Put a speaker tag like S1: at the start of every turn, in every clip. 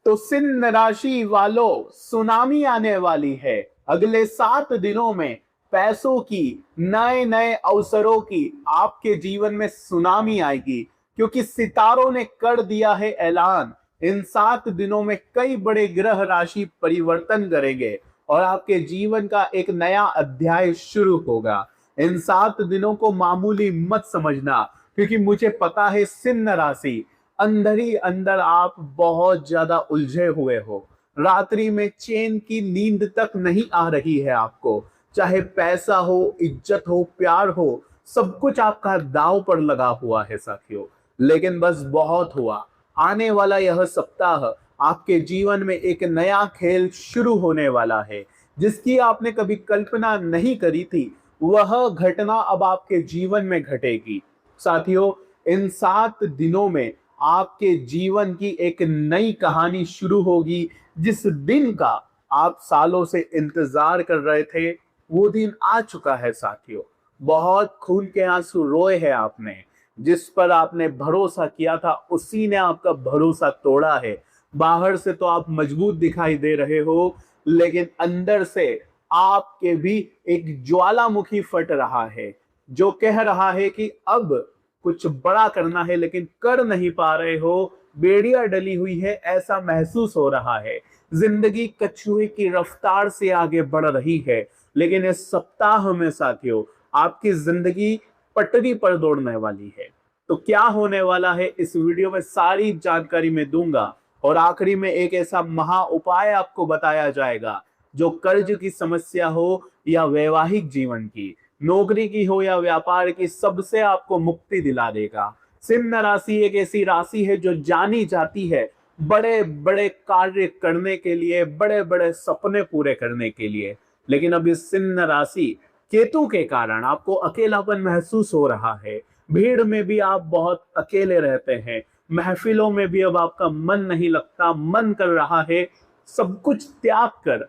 S1: तो सिंह राशि वालों, सुनामी आने वाली है। अगले 7 दिनों में पैसों की, नए नए अवसरों की आपके जीवन में सुनामी आएगी, क्योंकि सितारों ने कर दिया है ऐलान। इन 7 दिनों में कई बड़े ग्रह राशि परिवर्तन करेंगे और आपके जीवन का एक नया अध्याय शुरू होगा। इन 7 दिनों को मामूली मत समझना, क्योंकि मुझे पता है सिंह राशि अंदर ही अंदर आप बहुत ज्यादा उलझे हुए हो। रात्रि में चैन की नींद तक नहीं आ रही है आपको। चाहे पैसा हो, इज्जत हो, प्यार हो, सब कुछ आपका दांव पर लगा हुआ है साथियों। लेकिन बस बहुत हुआ। आने वाला यह सप्ताह आपके जीवन में एक नया खेल शुरू होने वाला है, जिसकी आपने कभी कल्पना नहीं करी थी। वह घटना अब आपके जीवन में घटेगी साथियों। इन 7 दिनों में आपके जीवन की एक नई कहानी शुरू होगी। जिस दिन का आप सालों से इंतजार कर रहे थे, वो दिन आ चुका है साथियों। बहुत खून के आंसू रोए हैं आपने। जिस पर आपने भरोसा किया था, उसी ने आपका भरोसा तोड़ा है। बाहर से तो आप मजबूत दिखाई दे रहे हो, लेकिन अंदर से आपके भी एक ज्वालामुखी फट रहा है, जो कह रहा है कि अब कुछ बड़ा करना है, लेकिन कर नहीं पा रहे हो। बेड़ियां डली हुई है, ऐसा महसूस हो रहा है। जिंदगी कछुए की रफ्तार से आगे बढ़ रही है, लेकिन इस सप्ताह में साथियों आपकी जिंदगी पटरी पर दौड़ने वाली है। तो क्या होने वाला है इस वीडियो में सारी जानकारी मैं दूंगा, और आखिरी में एक ऐसा महा उपाय आपको बताया जाएगा जो कर्ज की समस्या हो या वैवाहिक जीवन की, नौकरी की हो या व्यापार की, सबसे आपको मुक्ति दिला देगा। सिंह राशि एक ऐसी राशि है जो जानी जाती है बड़े बड़े कार्य करने के लिए, बड़े बड़े सपने पूरे करने के लिए। लेकिन अब इस सिंह राशि केतु के कारण आपको अकेलापन महसूस हो रहा है। भीड़ में भी आप बहुत अकेले रहते हैं। महफिलों में भी अब आपका मन नहीं लगता। मन कर रहा है सब कुछ त्याग कर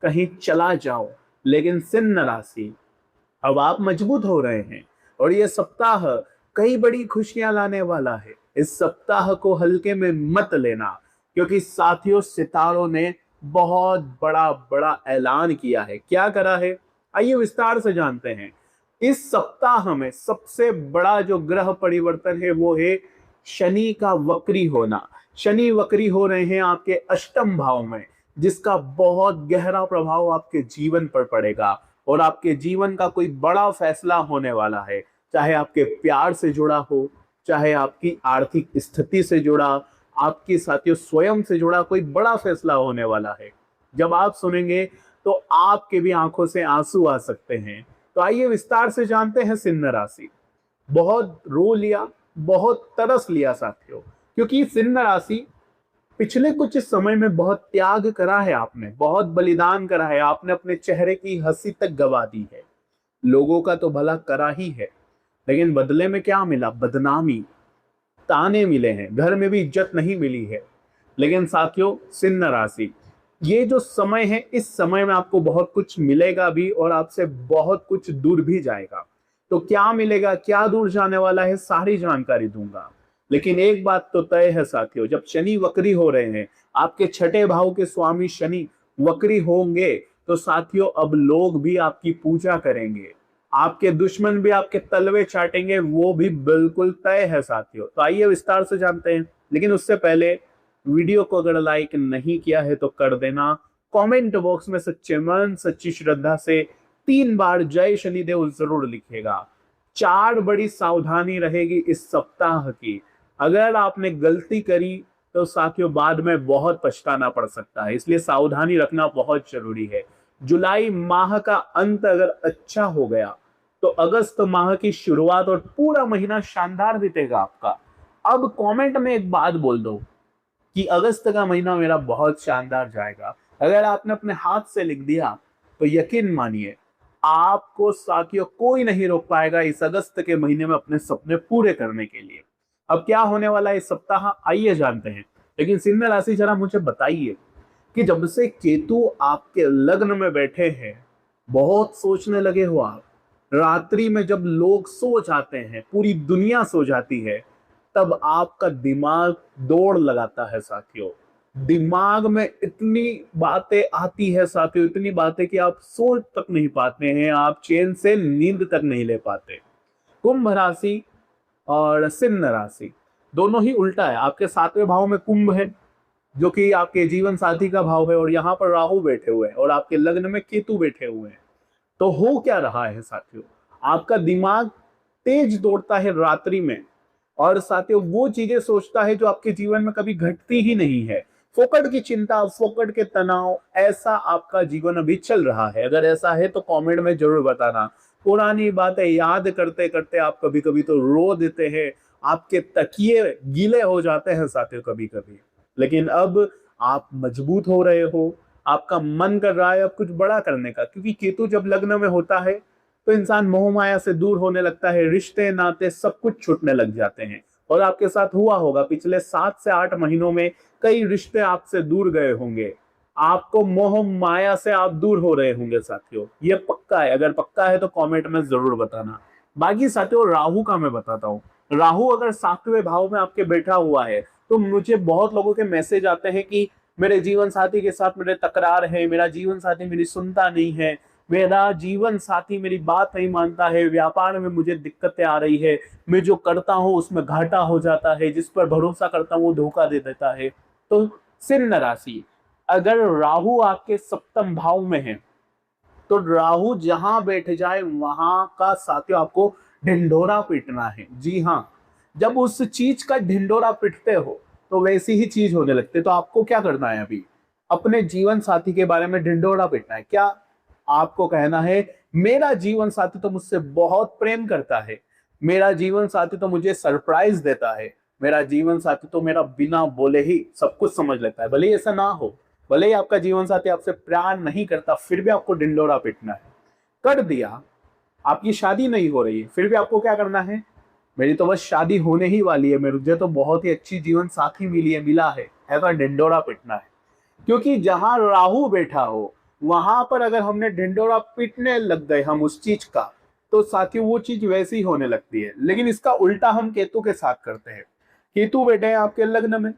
S1: कहीं चला जाओ। लेकिन सिंह राशि, अब आप मजबूत हो रहे हैं और ये सप्ताह कई बड़ी खुशियां लाने वाला है। इस सप्ताह को हल्के में मत लेना, क्योंकि साथियों सितारों ने बहुत बड़ा बड़ा ऐलान किया है। क्या करा है, आइए विस्तार से जानते हैं। इस सप्ताह में सबसे बड़ा जो ग्रह परिवर्तन है वो है शनि का वक्री होना। शनि वक्री हो रहे हैं आपके अष्टम भाव में, जिसका बहुत गहरा प्रभाव आपके जीवन पर पड़ेगा और आपके जीवन का कोई बड़ा फैसला होने वाला है। चाहे आपके प्यार से जुड़ा हो, चाहे आपकी आर्थिक स्थिति से जुड़ा, आपके साथियों स्वयं से जुड़ा कोई बड़ा फैसला होने वाला है। जब आप सुनेंगे तो आपके भी आंखों से आंसू आ सकते हैं। तो आइए विस्तार से जानते हैं सिंह राशि। बहुत रो लिया, बहुत तरस लिया साथियों, क्योंकि सिंह राशि पिछले कुछ समय में बहुत त्याग करा है आपने, बहुत बलिदान करा है आपने, अपने चेहरे की हंसी तक गवा दी है। लोगों का तो भला करा ही है, लेकिन बदले में क्या मिला? बदनामी, ताने मिले हैं, घर में भी इज्जत नहीं मिली है। लेकिन साथियों सिंह राशि, ये जो समय है, इस समय में आपको बहुत कुछ मिलेगा भी और आपसे बहुत कुछ दूर भी जाएगा। तो क्या मिलेगा, क्या दूर जाने वाला है, सारी जानकारी दूंगा। लेकिन एक बात तो तय है साथियों, जब शनि वक्री हो रहे हैं, आपके छठे भाव के स्वामी शनि वक्री होंगे, तो साथियों अब लोग भी आपकी पूजा करेंगे, आपके दुश्मन भी आपके तलवे चाटेंगे, वो भी बिल्कुल तय है साथियों। तो आइए विस्तार से जानते हैं। लेकिन उससे पहले वीडियो को अगर लाइक नहीं किया है तो कर देना। कमेंट बॉक्स में सच्चे मन सच्ची श्रद्धा से 3 बार जय शनिदेव जरूर लिखेगा। 4 बड़ी सावधानी रहेगी इस सप्ताह की। अगर आपने गलती करी तो साथियों बाद में बहुत पछताना पड़ सकता है, इसलिए सावधानी रखना बहुत जरूरी है। जुलाई माह का अंत अगर अच्छा हो गया तो अगस्त माह की शुरुआत और पूरा महीना शानदार बीतेगा आपका। अब कमेंट में एक बात बोल दो कि अगस्त का महीना मेरा बहुत शानदार जाएगा। अगर आपने अपने हाथ से लिख दिया तो यकीन मानिए आपको साथियों कोई नहीं रोक पाएगा इस अगस्त के महीने में अपने सपने पूरे करने के लिए। अब क्या होने वाला है इस सप्ताह, आइए जानते हैं। लेकिन सिंह राशि जरा मुझे बताइए कि जब से केतु आपके लग्न में बैठे हैं, बहुत सोचने लगे हो आप। रात्रि में जब लोग सो जाते हैं, पूरी दुनिया सो जाती है, तब आपका दिमाग दौड़ लगाता है साथियों। दिमाग में इतनी बातें आती है साथियों, इतनी बातें कि आप सोच तक नहीं पाते हैं, आप चैन से नींद तक नहीं ले पाते। कुंभ राशि और सिंह राशि दोनों ही उल्टा है। आपके 7वें भाव में कुंभ है जो कि आपके जीवन साथी का भाव है, और यहाँ पर राहु बैठे हुए हैं, और आपके लग्न में केतु बैठे हुए हैं। तो हो क्या रहा है साथियों, आपका दिमाग तेज दौड़ता है रात्रि में, और साथियों वो चीजें सोचता है जो आपके जीवन में कभी घटती ही नहीं है। फोकट की चिंता, फोकट के तनाव, ऐसा आपका जीवन अभी चल रहा है। अगर ऐसा है तो कमेंट में जरूर बताना। पुरानी बातें याद करते करते आप कभी कभी तो रो देते हैं, आपके तकिए गीले हो जाते हैं साथियों कभी कभी। लेकिन अब आप मजबूत हो रहे हो, आपका मन कर रहा है अब कुछ बड़ा करने का, क्योंकि केतु जब लग्न में होता है तो इंसान मोह माया से दूर होने लगता है, रिश्ते नाते सब कुछ छूटने लग जाते हैं। और आपके साथ हुआ होगा, पिछले 7 से 8 महीनों में कई रिश्ते आपसे दूर गए होंगे, आपको मोह माया से आप दूर हो रहे होंगे साथियों, ये पक्का है। अगर पक्का है तो कमेंट में जरूर बताना। बाकी साथियों राहु का मैं बताता हूँ। राहु अगर 7वें भाव में आपके बैठा हुआ है तो मुझे बहुत लोगों के मैसेज आते हैं कि मेरे जीवन साथी के साथ मेरे तकरार है, मेरा जीवन साथी मेरी सुनता नहीं है, मेरा जीवन साथी मेरी बात नहीं मानता है, व्यापार में मुझे दिक्कतें आ रही है, मैं जो करता हूँ उसमें घाटा हो जाता है, जिस पर भरोसा करता हूँ वो धोखा दे देता है। तो सिंह राशि, अगर राहु आपके 7वें भाव में है तो राहु जहां बैठ जाए वहां का साथियों आपको ढिंढोरा पीटना है। जी हाँ, जब उस चीज का ढिंढोरा पीटते हो तो वैसी ही चीज होने लगती है। तो आपको क्या करना है, अभी अपने जीवन साथी के बारे में ढिंढोरा पीटना है। क्या आपको कहना है, मेरा जीवन साथी तो मुझसे बहुत प्रेम करता है, मेरा जीवन साथी तो मुझे सरप्राइज देता है, मेरा जीवन साथी तो मेरा बिना बोले ही सब कुछ समझ लेता है। भले ही ऐसा ना हो, भले ही आपका जीवन साथी आपसे प्यार नहीं करता, फिर भी आपको ढिंडोरा पीटना है। कर दिया, आपकी शादी नहीं हो रही है, फिर भी आपको क्या करना है, मेरी तो बस शादी होने ही वाली है, मुझे तो बहुत ही अच्छी जीवन साथी मिला है, ऐसा ढिंडोरा पीटना है। क्योंकि जहां राहु बैठा हो वहां पर अगर हमने ढिंडोरा पीटने लग गए हम उस चीज का, तो साथियों वो चीज वैसी ही होने लगती है। लेकिन इसका उल्टा हम केतु के साथ करते हैं। केतु बैठे हैं आपके लग्न में,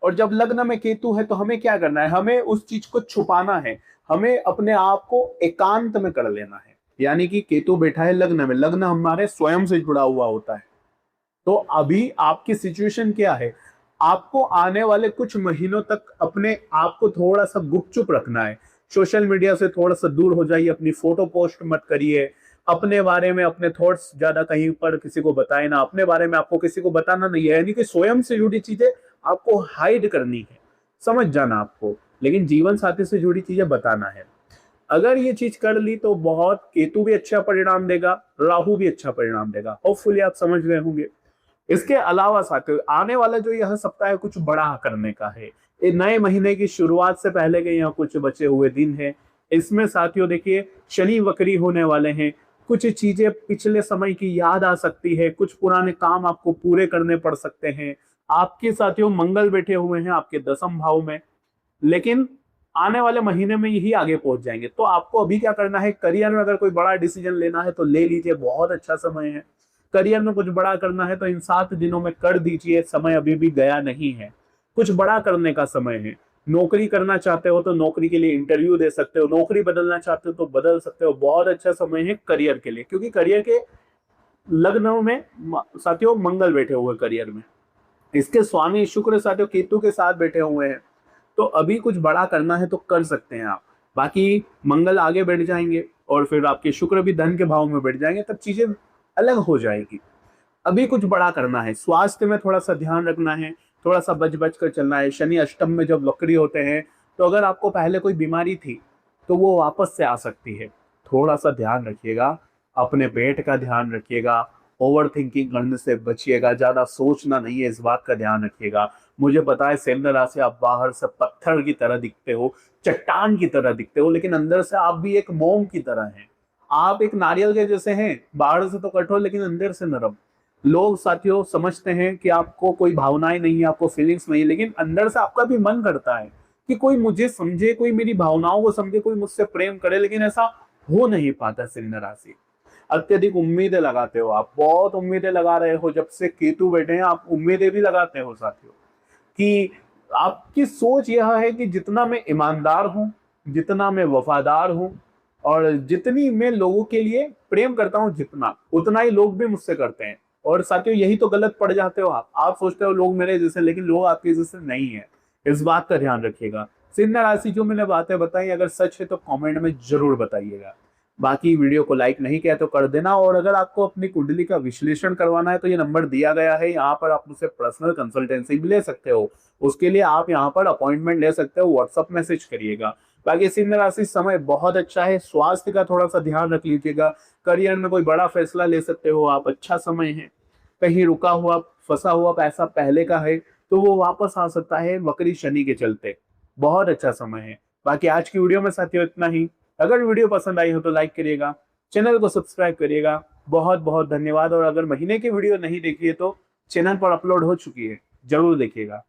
S1: और जब लग्न में केतु है तो हमें क्या करना है, हमें उस चीज को छुपाना है, हमें अपने आप को एकांत में कर लेना है। यानी कि केतु बैठा है लग्न में, लग्न हमारे स्वयं से जुड़ा हुआ होता है। तो अभी आपकी सिचुएशन क्या है, आपको आने वाले कुछ महीनों तक अपने आप को थोड़ा सा गुपचुप रखना है। सोशल मीडिया से थोड़ा सा दूर हो जाइए, अपनी फोटो पोस्ट मत करिए, अपने बारे में अपने थॉट्स ज्यादा कहीं पर किसी को बताए ना, अपने बारे में आपको किसी को बताना नहीं है। यानी कि स्वयं से जुड़ी चीजें आपको हाइड करनी है, समझ जाना आपको, लेकिन जीवन साथी से जुड़ी चीजें बताना है। अगर ये चीज कर ली तो बहुत, केतु भी अच्छा परिणाम देगा, राहु भी अच्छा परिणाम देगा। होपफुली आप समझ गए होंगे। इसके अलावा साथियों आने वाला जो यह सप्ताह है कुछ बड़ा करने का है। ये नए महीने की शुरुआत से पहले के यहाँ कुछ बचे हुए दिन है। इसमें साथियों देखिए शनि वक्री होने वाले हैं, कुछ चीजें पिछले समय की याद आ सकती है, कुछ पुराने काम आपको पूरे करने पड़ सकते हैं। आपके साथियों मंगल बैठे हुए हैं आपके 10वें भाव में, लेकिन आने वाले महीने में यही आगे पहुंच जाएंगे। तो आपको अभी क्या करना है, करियर में अगर कोई बड़ा डिसीजन लेना है तो ले लीजिए, बहुत अच्छा समय है। करियर में कुछ बड़ा करना है तो इन 7 दिनों में कर दीजिए, समय अभी भी गया नहीं है, कुछ बड़ा करने का समय है। नौकरी करना चाहते हो तो नौकरी के लिए इंटरव्यू दे सकते हो, नौकरी बदलना चाहते हो तो बदल सकते हो, बहुत अच्छा समय है करियर के लिए। क्योंकि करियर के लग्नों में साथियों मंगल बैठे हुए करियर में, इसके स्वामी शुक्र साथियों केतु के साथ बैठे हुए हैं। तो अभी कुछ बड़ा करना है तो कर सकते हैं आप। बाकी मंगल आगे बढ़ जाएंगे और फिर आपके शुक्र भी धन के भाव में बैठ जाएंगे, तब चीजें अलग हो जाएगी। अभी कुछ बड़ा करना है, स्वास्थ्य में थोड़ा सा ध्यान रखना है, थोड़ा सा बच बच कर चलना है। शनि अष्टम में जब वक्री होते हैं तो अगर आपको पहले कोई बीमारी थी तो वो वापस से आ सकती है। थोड़ा सा ध्यान रखिएगा, अपने पेट का ध्यान रखिएगा, ओवर थिंकिंग करने से बचिएगा, ज्यादा सोचना नहीं है, इस बात का ध्यान रखिएगा। मुझे पता है सिंह राशि आप बाहर से पत्थर की तरह दिखते हो, चट्टान की तरह दिखते हो, लेकिन अंदर से आप भी एक मोम की तरह हैं। आप एक नारियल के जैसे हैं, बाहर से तो कठोर लेकिन अंदर से नरम। लोग साथियों समझते हैं कि आपको कोई भावनाएं नहीं है, आपको फीलिंग्स नहीं है, लेकिन अंदर से आपका भी मन करता है कि कोई मुझे समझे, कोई मेरी भावनाओं को समझे, कोई मुझसे प्रेम करे, लेकिन ऐसा हो नहीं पाता। सिंह राशि अत्यधिक उम्मीदें लगाते हो आप, बहुत उम्मीदें लगा रहे हो, जब से केतु बैठे हैं आप उम्मीदें भी लगाते हो साथियों कि आपकी सोच यह है कि जितना मैं ईमानदार हूं, जितना मैं वफादार हूं और जितनी मैं लोगों के लिए प्रेम करता हूं, जितना उतना ही लोग भी मुझसे करते हैं। और साथियों यही तो गलत पड़ जाते हो आप सोचते हो लोग मेरे जैसे, लेकिन लोग आपके जैसे नहीं है। इस बात का ध्यान रखिएगा। सिंह राशि जो मैंने बातें बताई अगर सच है तो कमेंट में जरूर बताइएगा। बाकी वीडियो को लाइक नहीं किया तो कर देना। और अगर आपको अपनी कुंडली का विश्लेषण करवाना है तो ये नंबर दिया गया है, यहाँ पर आप मुझसे पर्सनल कंसल्टेंसी भी ले सकते हो। उसके लिए आप यहाँ पर अपॉइंटमेंट ले सकते हो, व्हाट्सअप मैसेज करिएगा। बाकी सिंह राशि समय बहुत अच्छा है, स्वास्थ्य का थोड़ा सा ध्यान रख लीजिएगा। करियर में कोई बड़ा फैसला ले सकते हो आप, अच्छा समय है। कहीं रुका हुआ फंसा हुआ पैसा पहले का है तो वो वापस आ सकता है वक्री शनि के चलते, बहुत अच्छा समय है। बाकी आज की वीडियो में साथियों इतना ही। अगर वीडियो पसंद आई हो तो लाइक करिएगा, चैनल को सब्सक्राइब करिएगा। बहुत बहुत धन्यवाद। और अगर महीने की वीडियो नहीं देखी है तो चैनल पर अपलोड हो चुकी है, जरूर देखिएगा।